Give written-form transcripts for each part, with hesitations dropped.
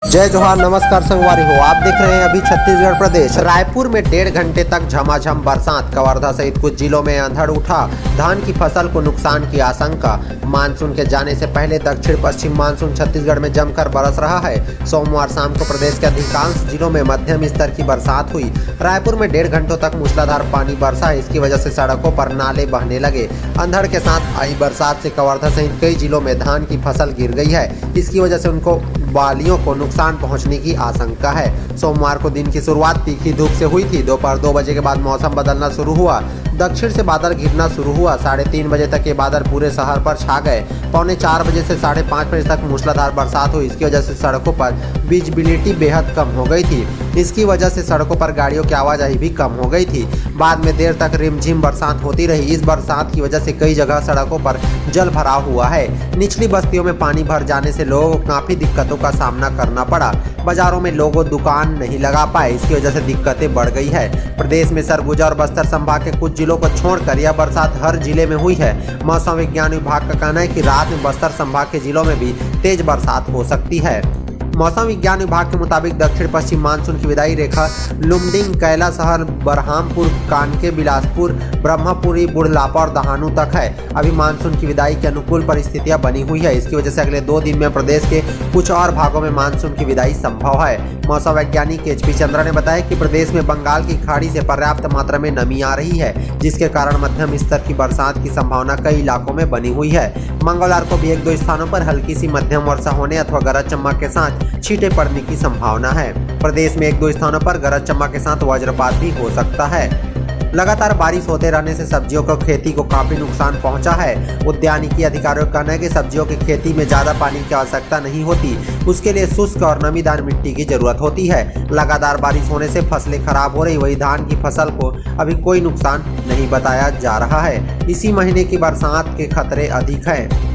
जय जोहार, नमस्कार संगवारी हो। आप देख रहे हैं अभी छत्तीसगढ़ प्रदेश। रायपुर में 1.5 घंटे तक झमाझम बरसात, कवर्धा सहित कुछ जिलों में अंधड़ उठा। धान की फसल को नुकसान की आशंका। मानसून के जाने से पहले दक्षिण पश्चिम मानसून छत्तीसगढ़ में जमकर बरस रहा है। सोमवार शाम को प्रदेश के अधिकांश जिलों में मध्यम स्तर की बरसात हुई। रायपुर में 1.5 घंटों तक मूसलाधार पानी बरसा। इसकी वजह से सड़कों पर नाले बहने लगे। अंधड़ के साथ आई बरसात से कवर्धा सहित कई जिलों में धान की फसल गिर गई है। इसकी वजह से उनको बालियों को नुकसान पहुंचने की आशंका है। सोमवार को दिन की शुरुआत तीखी धूप से हुई थी। दोपहर 2 बजे के बाद मौसम बदलना शुरू हुआ। दक्षिण से बादल घिरना शुरू हुआ। 3:30 बजे तक ये बादल पूरे शहर पर छा गए। 3:45 बजे से 5:30 बजे तक मूसलाधार बरसात हुई। इसकी वजह से सड़कों पर विजिबिलिटी बेहद कम हो गई थी। इसकी वजह से सड़कों पर गाड़ियों की आवाजाही भी कम हो गई थी। बाद में देर तक रिमझिम बरसात होती रही। इस बरसात की वजह से कई जगह सड़कों पर जल भराव हुआ है। निचली बस्तियों में पानी भर जाने से लोगों को काफी दिक्कतों का सामना करना पड़ा। बाजारों में लोगों दुकान नहीं लगा पाए। इसकी वजह से दिक्कतें बढ़ गई है। प्रदेश में सरगुजा और बस्तर संभाग के कुछ जिलों को छोड़कर यह बरसात हर जिले में हुई है। मौसम विज्ञान विभाग का कहना है कि रात में बस्तर संभाग के जिलों में भी तेज बरसात हो सकती है। मौसम विज्ञान विभाग के मुताबिक दक्षिण पश्चिम मानसून की विदाई रेखा लुमडिंग, कैला शहर, बरहामपुर, कानके, बिलासपुर, ब्रह्मपुरी, बुढ़लापा और दहानू तक है। अभी मानसून की विदाई की अनुकूल परिस्थितियां बनी हुई है। इसकी वजह से अगले 2 दिन में प्रदेश के कुछ और भागों में मानसून की विदाई संभव है। मौसम वैज्ञानिक HP चंद्रा ने बताया कि प्रदेश में बंगाल की खाड़ी से पर्याप्त मात्रा में नमी आ रही है, जिसके कारण मध्यम स्तर की बरसात की संभावना कई इलाकों में बनी हुई है। मंगलवार को भी 1-2 स्थानों पर हल्की सी मध्यम वर्षा होने अथवा गरज चमक के साथ छींटे पड़ने की संभावना है। प्रदेश में 1-2 स्थानों पर गरज चमक के साथ वज्रपात भी हो सकता है। लगातार बारिश होते रहने से सब्जियों को खेती को काफी नुकसान पहुंचा है। उद्यानिकी अधिकारियों का कहना है कि सब्जियों की खेती में ज्यादा पानी की आवश्यकता नहीं होती। उसके लिए शुष्क और नमीदार मिट्टी की जरूरत होती है। लगातार बारिश होने से फसलें खराब हो रही। वही धान की फसल को अभी कोई नुकसान नहीं बताया जा रहा है। इसी महीने की बरसात के खतरे अधिक है।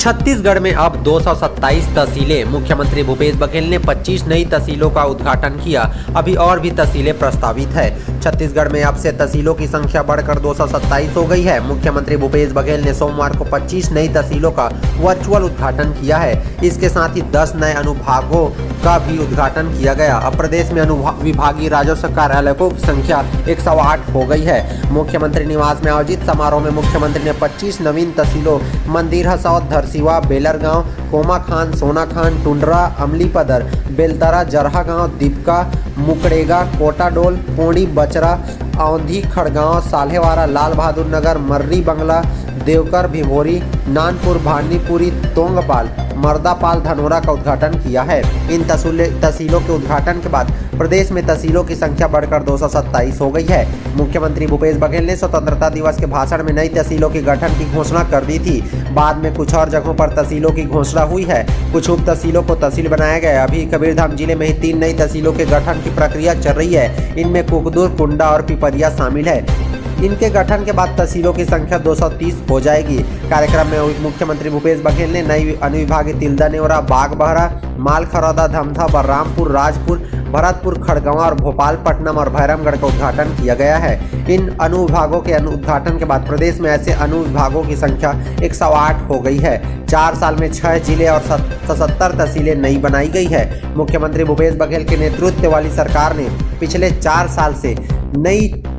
छत्तीसगढ़ में अब 227 तहसीलें। मुख्यमंत्री भूपेश बघेल ने 25 नई तहसीलों का उद्घाटन किया। अभी और भी तहसीलें प्रस्तावित है। छत्तीसगढ़ में अब से तहसीलों की संख्या बढ़कर 227 हो गई है। मुख्यमंत्री भूपेश बघेल ने सोमवार को 25 नई तहसीलों का वर्चुअल उद्घाटन किया है। इसके साथ ही 10 नए अनुभागों का भी उद्घाटन किया गया। अब प्रदेश में विभागीय राजस्व कार्यालयों की संख्या 108 हो गई है। मुख्यमंत्री निवास में आयोजित समारोह में मुख्यमंत्री ने 25 नवीन तहसीलों मंदिर, हसौद, धरसीवा, बेलरगांव, कोमाखान, सोनाखान, टुंडरा, अमलीपदर, बेलतरा, जरहा गांव, दीपका, मुकड़ेगा, कोटाडोल, पोड़ी, बचरा, औंधी, खड़गांव, साल्हेवारा, लाल बहादुर नगर, मर्री बंगला, देवकर, भिभोरी, नानपुर, भानीपुरी, तोंगपाल, मर्दापाल, धनोरा का उद्घाटन किया है। इन तहसीलों के उद्घाटन के बाद प्रदेश में तहसीलों की संख्या बढ़कर 227 हो गई है। मुख्यमंत्री भूपेश बघेल ने स्वतंत्रता दिवस के भाषण में नई तहसीलों के गठन की घोषणा कर दी थी। बाद में कुछ और जगहों पर तहसीलों की घोषणा हुई है। कुछ उप तहसीलों को तहसील बनाया गया। अभी कबीरधाम जिले में ही 3 नई तहसीलों के गठन की प्रक्रिया चल रही है। इनमें कुकदुर, कुंडा और पिपरिया शामिल है। इनके गठन के बाद तहसीलों की संख्या 230 हो जाएगी। कार्यक्रम में मुख्यमंत्री भूपेश बघेल ने नई अनुविभागीय तिल्दा, नेवरा, बागबाहरा, मालखरौदा, धमधा, बलरामपुर, राजपुर, भरतपुर, खड़गवां और भोपालपट्टनम और भैरमगढ़ का उद्घाटन किया गया है। इन अनुविभागों के उद्घाटन के बाद प्रदेश में ऐसे अनुविभागों की संख्या 108 हो गई है। 4 साल में 6 जिले और 77 तहसीलें नई बनाई गई है। मुख्यमंत्री भूपेश बघेल के नेतृत्व वाली सरकार ने पिछले 4 साल से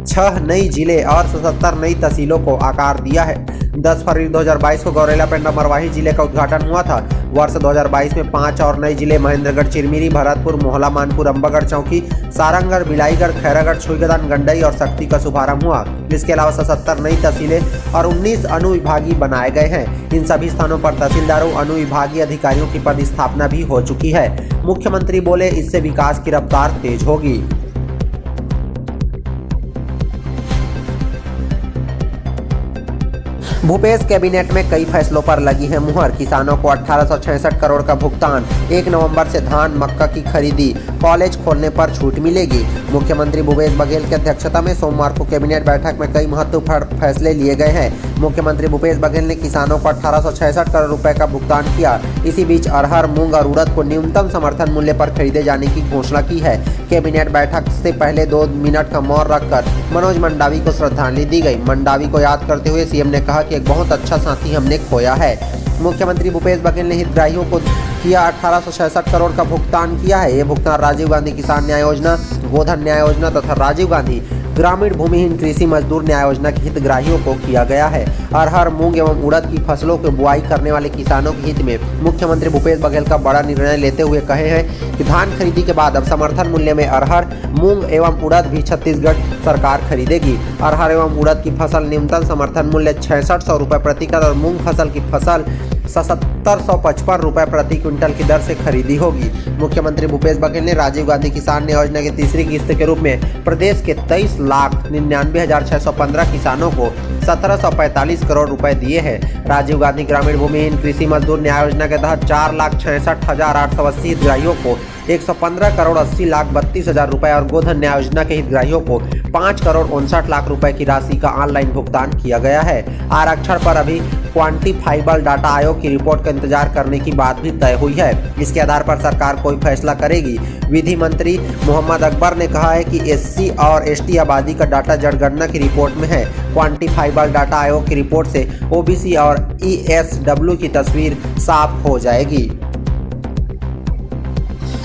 6 नई जिले और 77 नई तहसीलों को आकार दिया है। 10 फरवरी 2022 को गौरेला पेंडा मरवाही जिले का उद्घाटन हुआ था। वर्ष 2022 में 5 और नए जिले महेंद्रगढ़, चिरमिरी, भरतपुर, मोहला, मानपुर, अंबागढ़, चौकी, सारंगगढ़, बिलाईगढ़, खैरागढ़, छुईगदान, गंडई और शक्ति का शुभारंभ हुआ। इसके अलावा 77 नई तहसीलें और 19 अनुविभागीय बनाए गए हैं। इन सभी स्थानों पर तहसीलदारों, अनुविभागीय अधिकारियों की पदस्थापना भी हो चुकी है। मुख्यमंत्री बोले, इससे विकास की रफ्तार तेज होगी। भूपेश कैबिनेट में कई फैसलों पर लगी है मुहर। किसानों को 1866 करोड़ का भुगतान। 1 नवंबर से धान, मक्का की खरीदी। कॉलेज खोलने पर छूट मिलेगी। मुख्यमंत्री भूपेश बघेल की अध्यक्षता में सोमवार को कैबिनेट बैठक में कई महत्वपूर्ण फैसले लिए गए हैं। मुख्यमंत्री भूपेश बघेल ने किसानों को 1866 करोड़ रुपए का भुगतान किया। इसी बीच अरहर, मूंग और उड़द को न्यूनतम समर्थन मूल्य पर खरीदे जाने की घोषणा की है। कैबिनेट बैठक से पहले 2 मिनट का मौन रखकर मनोज मंडावी को श्रद्धांजलि दी गई। मंडावी को याद करते हुए सीएम ने कहा कि एक बहुत अच्छा साथी हमने खोया है। मुख्यमंत्री भूपेश बघेल ने हितग्राहियों को किया 1866 करोड़ का भुगतान किया है। ये भुगतान राजीव गांधी किसान न्याय योजना, गोधन न्याय योजना तथा राजीव गांधी ग्रामीण भूमिहीन कृषि मजदूर न्याय योजना के हितग्राहियों को किया गया है। अरहर, मूंग एवं उड़द की फसलों की बुआई करने वाले किसानों के हित में मुख्यमंत्री भूपेश बघेल का बड़ा निर्णय लेते हुए कहे हैं कि धान खरीदी के बाद अब समर्थन मूल्य में अरहर, मूंग एवं उड़द भी छत्तीसगढ़ सरकार खरीदेगी। अरहर एवं उड़द की फसल न्यूनतम समर्थन मूल्य 6600 रुपये प्रति क्विंटल और मूंग फसल की फसल 7755 रुपये प्रति क्विंटल की दर से खरीदी होगी। मुख्यमंत्री भूपेश बघेल ने राजीव गांधी किसान न्याय योजना की तीसरी किस्त के रूप में प्रदेश के 23,99,615 किसानों को 1745 करोड़ रुपए दिए हैं। राजीव गांधी ग्रामीण भूमिहीन कृषि मजदूर न्याय योजना के तहत 4,66,880 हितग्राहियों को 115 करोड़ 80,32,000 रुपए और गोधन न्याय योजना के हितग्राहियों को 5 करोड़ 59 लाख रुपए की राशि का ऑनलाइन भुगतान किया गया है। आरक्षण पर अभी क्वांटिफाइबल डाटा आयोग की रिपोर्ट का इंतजार करने की बात भी तय हुई है। इसके आधार पर सरकार कोई फैसला करेगी। विधि मंत्री मोहम्मद अकबर ने कहा है कि एससी और एसटी आबादी का डाटा जनगणना की रिपोर्ट में है। क्वांटिफाइबल डाटा आयोग की रिपोर्ट से ओबीसी और ईएसडब्ल्यू की तस्वीर साफ हो जाएगी।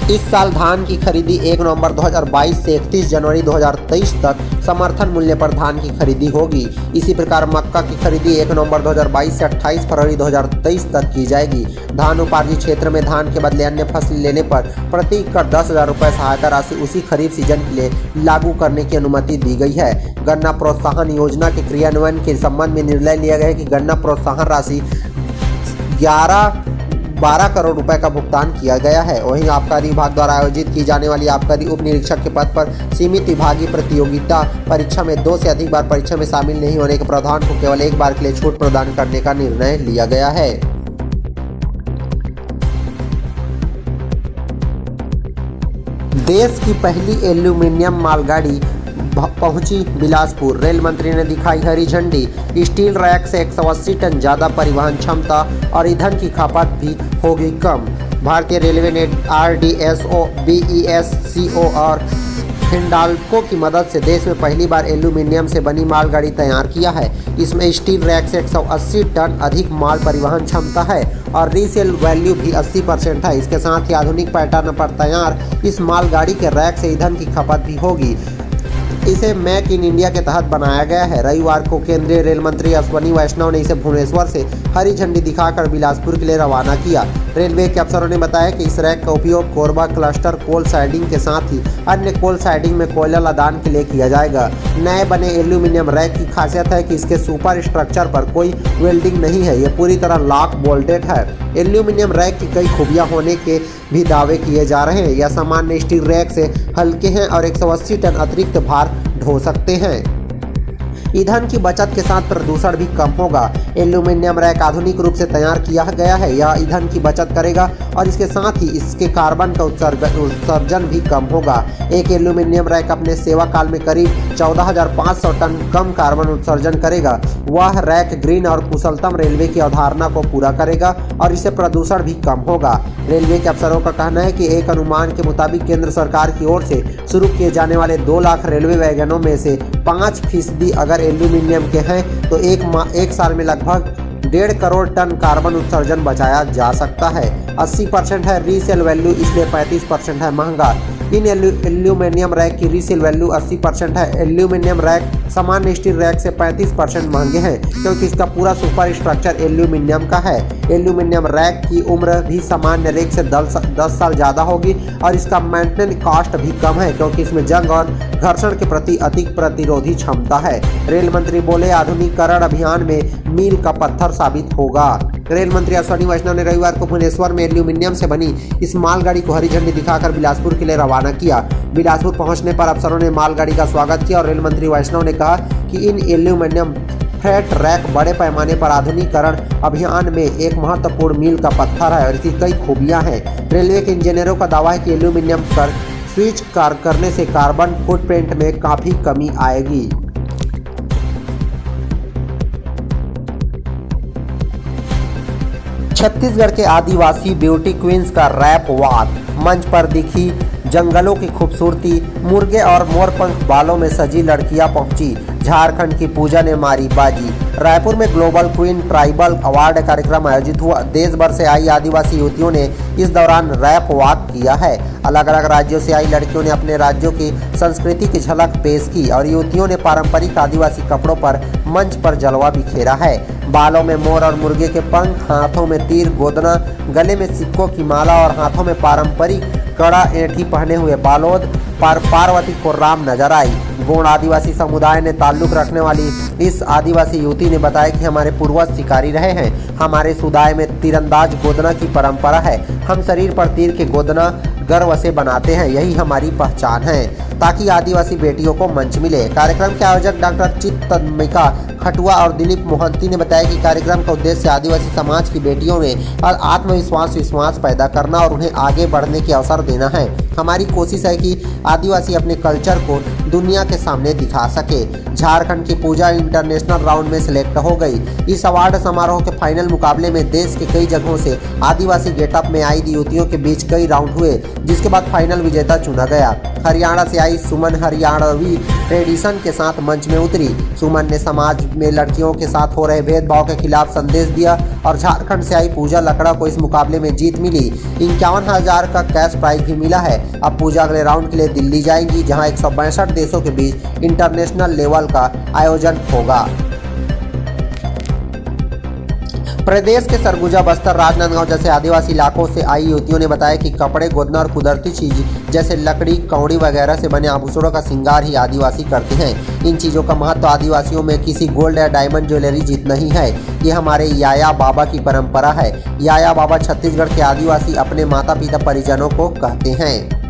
इस साल धान की खरीदी 1 नवंबर 2022 से 31 जनवरी 2023 तक समर्थन मूल्य पर धान की खरीदी होगी। इसी प्रकार मक्का की खरीदी 1 नवंबर 2022 से 28 फरवरी 2023 तक की जाएगी। धान उपार्जित क्षेत्र में धान के बदले अन्य फसल लेने पर प्रति एकड़ 10,000 रुपये सहायता राशि उसी खरीफ सीजन के लिए लागू करने की अनुमति दी गई है। गन्ना प्रोत्साहन योजना के क्रियान्वयन के संबंध में निर्णय लिया गया है कि गन्ना प्रोत्साहन राशि 12 करोड़ रुपए का भुगतान किया गया है। वहीं आबकारी विभाग द्वारा आयोजित की जाने वाली आबकारी उप निरीक्षक के पद पर सीमित विभागीय प्रतियोगिता परीक्षा में 2 से अधिक बार परीक्षा में शामिल नहीं होने के प्रावधान को केवल एक बार के लिए छूट प्रदान करने का निर्णय लिया गया है। देश की पहली एल्यूमीनियम मालगाड़ी पहुंची बिलासपुर। रेल मंत्री ने दिखाई हरी झंडी। स्टील रैक से 180 टन ज़्यादा परिवहन क्षमता और ईंधन की खपत भी होगी कम। भारतीय रेलवे ने आरडीएसओ, बीईएससीओ और हिंडाल्को की मदद से देश में पहली बार एल्यूमीनियम से बनी मालगाड़ी तैयार किया है। इसमें स्टील रैक से 180 टन अधिक माल परिवहन क्षमता है और रीसेल वैल्यू भी 80% है। इसके साथ ही आधुनिक पैटर्न पर तैयार इस मालगाड़ी के रैक से ईंधन की खपत भी होगी। इसे मेक इन इंडिया के तहत बनाया गया है। रविवार को केंद्रीय रेल मंत्री अश्विनी वैष्णव ने इसे भुवनेश्वर से हरी झंडी दिखाकर बिलासपुर के लिए रवाना किया। रेलवे के अफसरों ने बताया कि इस रैक का उपयोग कोरबा क्लस्टर कोल साइडिंग के साथ ही अन्य कोल साइडिंग में कोयला लदान के लिए किया जाएगा। नए बने एल्यूमीनियम रैक की खासियत है कि इसके सुपर स्ट्रक्चर पर कोई वेल्डिंग नहीं है। ये पूरी तरह लॉक बोल्टेड है। एल्यूमीनियम रैक की कई खूबियां होने के भी दावे किए जा रहे हैं। यह सामान्य स्टील रैक से हल्के हैं और 180 टन अतिरिक्त भार ढो सकते हैं। ईंधन की बचत के साथ प्रदूषण भी कम होगा। एल्यूमीनियम रैक आधुनिक रूप से तैयार किया गया है। यह ईंधन की बचत करेगा और इसके साथ ही इसके कार्बन का उत्सर्जन भी कम होगा। एक एल्यूमीनियम रैक अपने सेवा काल में करीब 14,500 टन कम कार्बन उत्सर्जन करेगा। वह रैक ग्रीन और कुशलतम रेलवे की अवधारणा को पूरा करेगा और इससे प्रदूषण भी कम होगा। रेलवे के अफसरों का कहना है कि एक अनुमान के मुताबिक केंद्र सरकार की ओर से शुरू किए जाने वाले 2 लाख रेलवे वैगनों में से 5% अगर एल्यूमीनियम के हैं तो एक साल में लगभग 1.5 करोड़ टन कार्बन उत्सर्जन बचाया जा सकता है। 80% है रीसेल वैल्यू, इसलिए 35% है महंगा। इन एल्यूमीनियम रैक की रीसेल वैल्यू 80% है। एल्यूमीनियम रैक सामान्य स्टील रैक से 35% महंगे हैं क्योंकि इसका पूरा सुपर स्ट्रक्चर एल्यूमीनियम का है। एल्यूमीनियम रैक की उम्र भी सामान्य रैक से 10 साल ज़्यादा होगी और इसका मेंटेनेंस कॉस्ट भी कम है क्योंकि इसमें जंग और घर्षण के प्रति अधिक प्रतिरोधी क्षमता है। रेल मंत्री बोले, आधुनिकीकरण अभियान में मील का पत्थर साबित होगा। रेल मंत्री अश्विनी वैष्णव ने रविवार को भुवनेश्वर में एल्यूमीनियम से बनी इस मालगाड़ी को हरी झंडी दिखाकर बिलासपुर के लिए रवाना किया। बिलासपुर पहुंचने पर अफसरों ने मालगाड़ी का स्वागत किया और रेल मंत्री वैष्णव ने कहा कि इन एल्यूमीनियम फ्रेट रैक बड़े पैमाने पर आधुनिकीकरण अभियान में एक महत्वपूर्ण मील का पत्थर है और इसकी कई खूबियां हैं। रेलवे के इंजीनियरों का दावा है कि एल्यूमीनियम पर स्विच करने से कार्बन फुटप्रिंट में काफ़ी कमी आएगी। छत्तीसगढ़ के आदिवासी ब्यूटी क्वींस का रैप वॉक मंच पर दिखी। जंगलों की खूबसूरती, मुर्गे और मोरपंख बालों में सजी लड़कियां पहुंची। झारखंड की पूजा ने मारी बाजी। रायपुर में ग्लोबल क्वीन ट्राइबल अवार्ड कार्यक्रम आयोजित हुआ। देश भर से आई आदिवासी युवतियों ने इस दौरान रैप वॉक किया है। अलग अलग राज्यों से आई लड़कियों ने अपने राज्यों की संस्कृति की झलक पेश की और युवतियों ने पारंपरिक आदिवासी कपड़ों पर मंच पर जलवा बिखेरा है। बालों में मोर और मुर्गे के पंख, हाथों में तीर गोदना, गले में सिक्कों की माला और हाथों में पारंपरिक कड़ा एंठी पहने हुए बालोद पार्वती को राम नजर आई। गोंड आदिवासी समुदाय ने ताल्लुक रखने वाली इस आदिवासी युवती ने बताया कि हमारे पूर्वज शिकारी रहे हैं। हमारे समुदाय में तीरंदाज गोदना की परंपरा है। हम शरीर पर तीर के गोदना गर्व से बनाते हैं, यही हमारी पहचान है, ताकि आदिवासी बेटियों को मंच मिले। कार्यक्रम के आयोजक डॉक्टर चित्तमिका खटुआ और दिलीप मोहंती ने बताया कि कार्यक्रम का उद्देश्य आदिवासी समाज की बेटियों में आत्मविश्वास पैदा करना और उन्हें आगे बढ़ने के अवसर देना है। हमारी कोशिश है कि आदिवासी अपने कल्चर को दुनिया के सामने दिखा सके। झारखंड की पूजा इंटरनेशनल राउंड में सिलेक्ट हो गई। इस अवार्ड समारोह के फाइनल मुकाबले में देश के कई जगहों से आदिवासी गेटअप में आई युवतियों के बीच कई राउंड हुए, जिसके बाद फाइनल विजेता चुना गया। हरियाणा से आई सुमन हरियाणवी ट्रेडिशन के साथ मंच में उतरी। सुमन ने समाज में लड़कियों के साथ हो रहे भेदभाव के खिलाफ संदेश दिया और झारखंड से आई पूजा लकड़ा को इस मुकाबले में जीत मिली। 51,000 का कैश प्राइज भी मिला है। अब पूजा अगले राउंड के लिए दिल्ली जाएंगी, जहां 162 देशों के बीच इंटरनेशनल लेवल का आयोजन होगा। प्रदेश के सरगुजा, बस्तर, राजनांदगांव जैसे आदिवासी इलाकों से आई युवतियों ने बताया कि कपड़े, गोदना और कुदरती चीज जैसे लकड़ी, कौड़ी वगैरह से बने आभूषणों का श्रृंगार ही आदिवासी करते हैं। इन चीज़ों का महत्व आदिवासियों में किसी गोल्ड या डायमंड ज्वेलरी जीत नहीं है। ये हमारे याया बाबा की परंपरा है। याया बाबा छत्तीसगढ़ के आदिवासी अपने माता पिता परिजनों को कहते हैं।